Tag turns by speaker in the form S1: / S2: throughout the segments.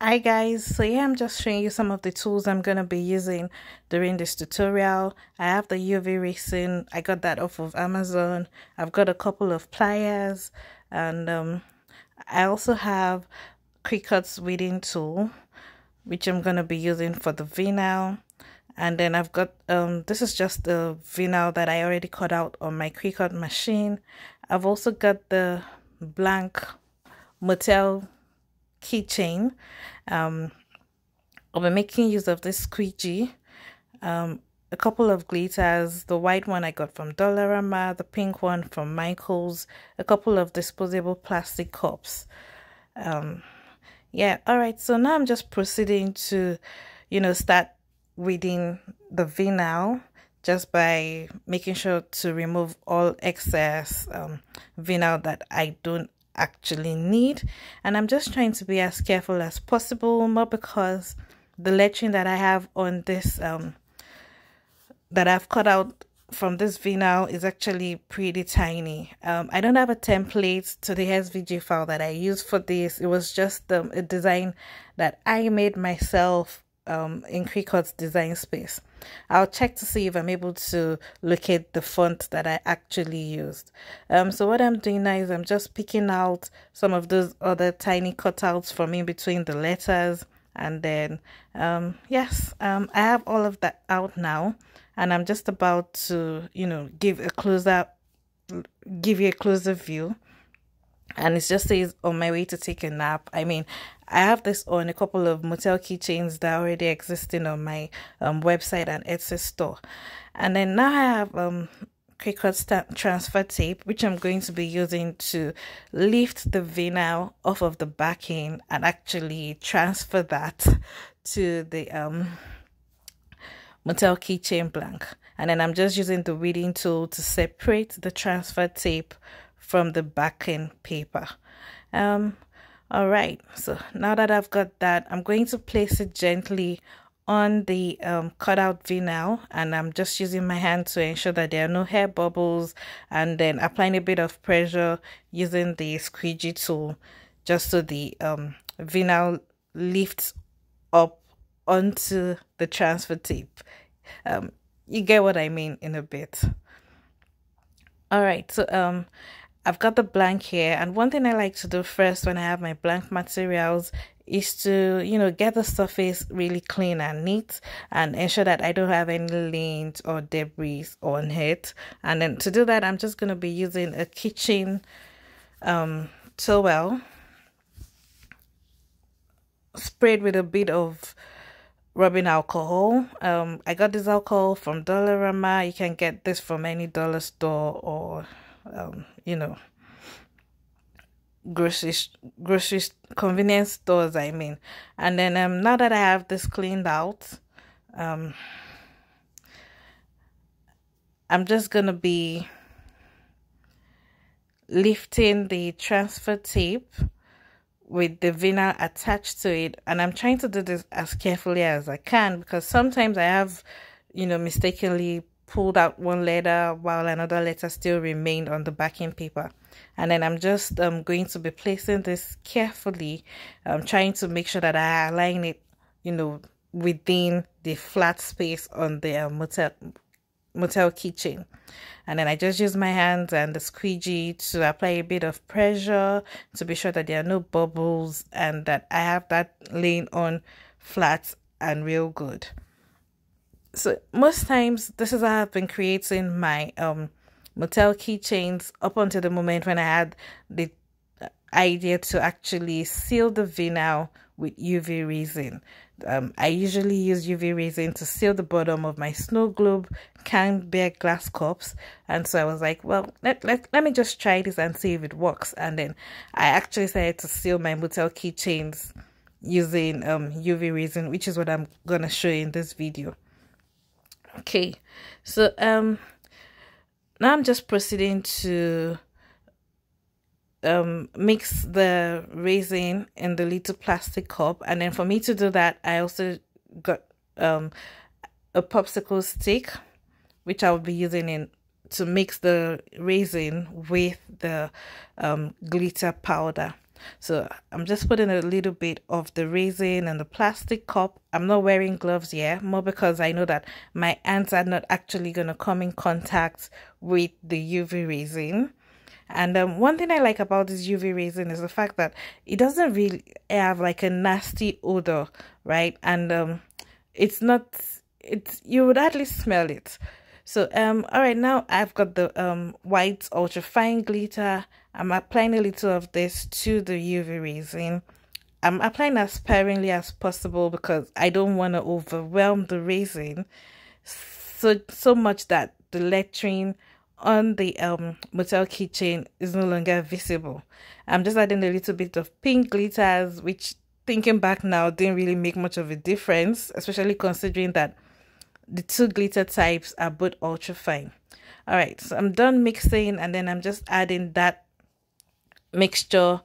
S1: Hi guys, so yeah, I'm just showing you some of the tools I'm gonna be using during this tutorial. I have the UV Resin. I got that off of Amazon. I've got a couple of pliers, and I also have Cricut's weeding tool, which I'm gonna be using for the vinyl. And then I've got this is just the vinyl that I already cut out on my Cricut machine. I've also got the blank Motel Keychain. I'll be making use of this squeegee, a couple of glitters. The white one I got from Dollarama, the pink one from Michael's, a couple of disposable plastic cups. Yeah, all right, so now I'm just proceeding to start weeding the vinyl just by making sure to remove all excess vinyl that I don't actually need. And I'm just trying to be as careful as possible, more because the lettering that I have on this that I've cut out from this vinyl is actually pretty tiny. I don't have a template to the SVG file that I use for this. It was just a design that I made myself in Cricut's design space. I'll check to see if I'm able to locate the font that I actually used. So what I'm doing now is I'm just picking out some of those other tiny cutouts from in between the letters, and then yes, I have all of that out now, and I'm just about to give you a closer view. And it just says on my way to take a nap. I mean, I have this on a couple of Motel Keychains that are already existing on my website and Etsy store. And then now I have Cricut transfer tape, which I'm going to be using to lift the vinyl off of the backing and actually transfer that to the Motel Keychain blank. And then I'm just using the weeding tool to separate the transfer tape from the backing paper. All right, so now that I've got that, I'm going to place it gently on the cutout vinyl, and I'm just using my hand to ensure that there are no hair bubbles, and then applying a bit of pressure using the squeegee tool just so the vinyl lifts up onto the transfer tape. You get what I mean in a bit. All right, so I've got the blank here, and one thing I like to do first when I have my blank materials is to get the surface really clean and neat and ensure that I don't have any lint or debris on it. And then to do that, I'm just going to be using a kitchen towel sprayed with a bit of rubbing alcohol. I got this alcohol from Dollarama. You can get this from any dollar store or grocery convenience stores, I mean. And then now that I have this cleaned out, I'm just gonna be lifting the transfer tape with the vinyl attached to it, and I'm trying to do this as carefully as I can because sometimes I have mistakenly pulled out one letter while another letter still remained on the backing paper. And then I'm just going to be placing this carefully, trying to make sure that I align it within the flat space on the Motel Keychain. And then I just use my hands and the squeegee to apply a bit of pressure to be sure that there are no bubbles and that I have that laying on flat and real good. So most times this is how I've been creating my Motel Keychains up until the moment when I had the idea to actually seal the vinyl with UV resin. I usually use UV resin to seal the bottom of my snow globe canned beer glass cups, and so I was like, well, let me just try this and see if it works. And then I actually started to seal my Motel Keychains using UV resin, which is what I'm gonna show you in this video. Okay, so now I'm just proceeding to mix the resin in the little plastic cup, and then for me to do that, I also got a popsicle stick, which I will be using to mix the resin with the glitter powder. So I'm just putting a little bit of the resin in the plastic cup. I'm not wearing gloves here, more because I know that my hands are not actually going to come in contact with the UV resin. And one thing I like about this UV resin is the fact that it doesn't really have like a nasty odor, right? And it's not, you would hardly smell it. So all right, now I've got the white ultra fine glitter. I'm applying a little of this to the UV resin. I'm applying as sparingly as possible because I don't want to overwhelm the resin so much that the lettering on the Motel keychain is no longer visible. I'm just adding a little bit of pink glitters, which, thinking back now, didn't really make much of a difference, especially considering that the two glitter types are both ultra fine. All right, so I'm done mixing, and then I'm just adding that mixture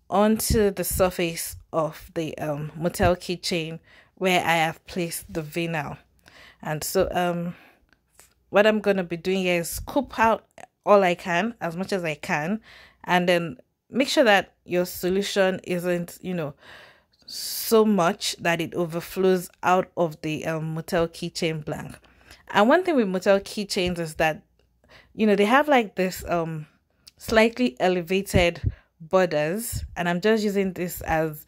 S1: onto the surface of the Motel keychain where I have placed the vinyl. And so what I'm going to be doing here is scoop out all I can, as much as I can, and then make sure that your solution isn't, you know, so much that it overflows out of the Motel keychain blank. And one thing with Motel keychains is that, you know, they have like this slightly elevated borders, and I'm just using this as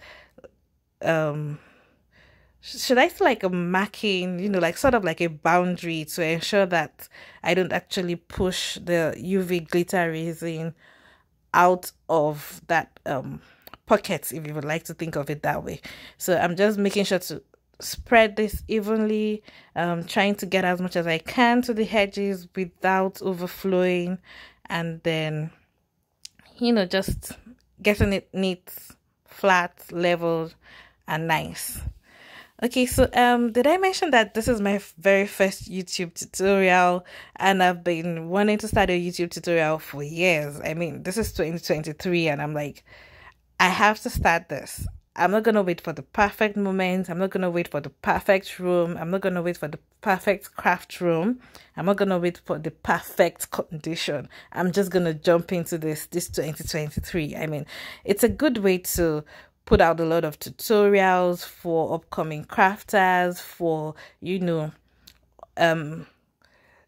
S1: should I say like a marking, you know, like sort of like a boundary to ensure that I don't actually push the UV glitter resin out of that pockets, if you would like to think of it that way. So I'm just making sure to spread this evenly, trying to get as much as I can to the edges without overflowing, and then, you know, just getting it neat, flat, leveled, and nice. Okay, so did I mention that this is my very first YouTube tutorial, and I've been wanting to start a YouTube tutorial for years. I mean, this is 2023, and I'm like, I have to start this. I'm not going to wait for the perfect moment. I'm not going to wait for the perfect room. I'm not going to wait for the perfect craft room. I'm not going to wait for the perfect condition. I'm just going to jump into this 2023. I mean, it's a good way to put out a lot of tutorials for upcoming crafters, for, you know,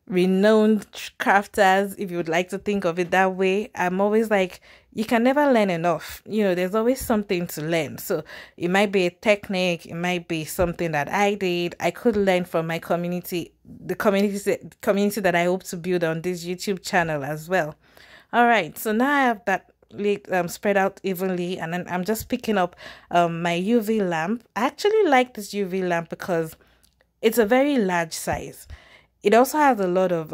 S1: renowned crafters, if you would like to think of it that way. I'm always like, you can never learn enough. You know, there's always something to learn. So it might be a technique, it might be something that I did. I could learn from my community, the community that I hope to build on this YouTube channel as well. All right, so now I have that spread out evenly, and then I'm just picking up my UV lamp. I actually like this UV lamp because it's a very large size. It also has a lot of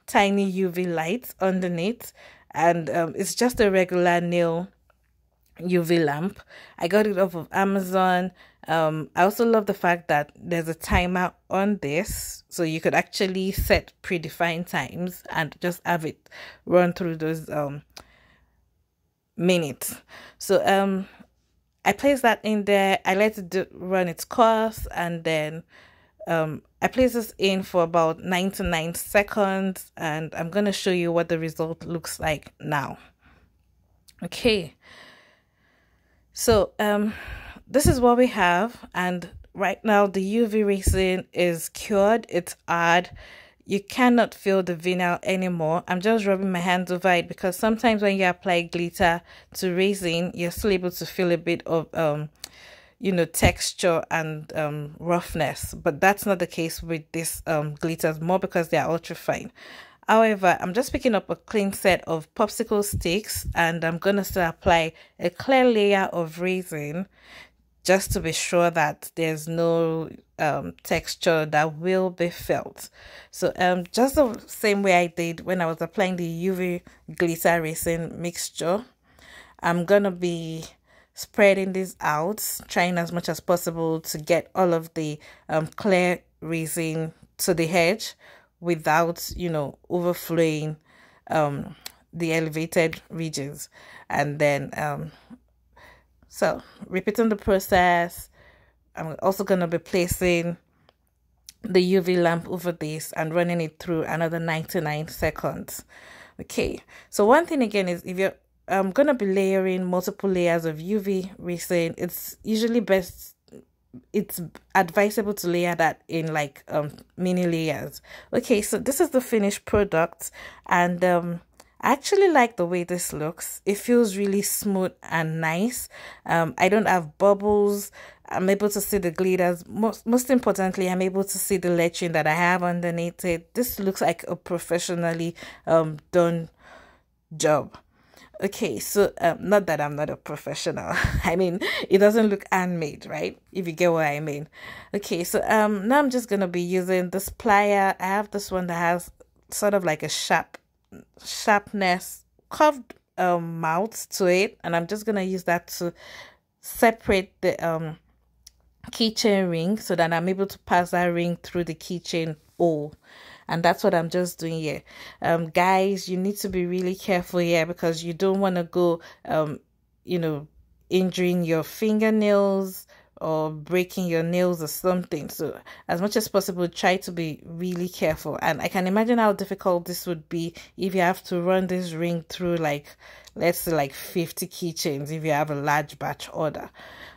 S1: tiny UV lights underneath, and it's just a regular nail UV lamp. I got it off of Amazon. I also love the fact that there's a timer on this, so you could actually set predefined times and just have it run through those minutes. So I place that in there. I let it run its course, and then I place this in for about 99 seconds, and I'm going to show you what the result looks like now. Okay, so this is what we have, and right now the UV resin is cured. It's hard. You cannot feel the vinyl anymore. I'm just rubbing my hands over it because sometimes when you apply glitter to resin, you're still able to feel a bit of you know, texture and roughness, but that's not the case with this glitters, more because they are ultra fine. However, I'm just picking up a clean set of popsicle sticks, and I'm gonna still apply a clear layer of resin just to be sure that there's no texture that will be felt. So just the same way I did when I was applying the UV glitter resin mixture, I'm gonna be spreading this out, trying as much as possible to get all of the clear resin to the edge without, you know, overflowing the elevated ridges. And then so repeating the process, I'm also going to be placing the UV lamp over this and running it through another 99 seconds. Okay, so one thing again is, if you're I'm gonna be layering multiple layers of UV resin. It's usually best, it's advisable to layer that in like mini layers. Okay, so this is the finished product, and I actually like the way this looks. It feels really smooth and nice. I don't have bubbles. I'm able to see the glitters. Most importantly, I'm able to see the lettering that I have underneath it. This looks like a professionally done job. Okay, so not that I'm not a professional. I mean, it doesn't look handmade, right? If you get what I mean. Okay, so now I'm just gonna be using this plier. I have this one that has sort of like a sharpness, curved mouth to it, and I'm just gonna use that to separate the keychain ring so that I'm able to pass that ring through the keychain hole. And that's what I'm just doing here. Guys, you need to be really careful here, because you don't want to go you know, injuring your fingernails or breaking your nails or something. So as much as possible, try to be really careful. And I can imagine how difficult this would be if you have to run this ring through, like, let's say like 50 keychains if you have a large batch order.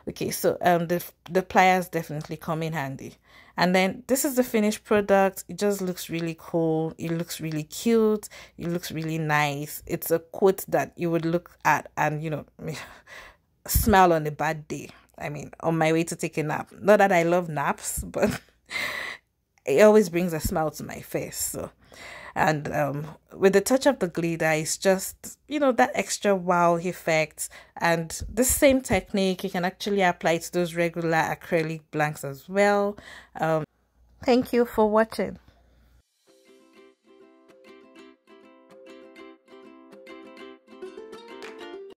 S1: Okay, so the pliers definitely come in handy. And then this is the finished product. It just looks really cool. It looks really cute. It looks really nice. It's a quote that you would look at and, you know, smile on a bad day. I mean, on my way to take a nap. Not that I love naps, but it always brings a smile to my face. So, and with the touch of the glitter, it's just, you know, that extra wow effect. And the same technique you can actually apply to those regular acrylic blanks as well. Thank you for watching.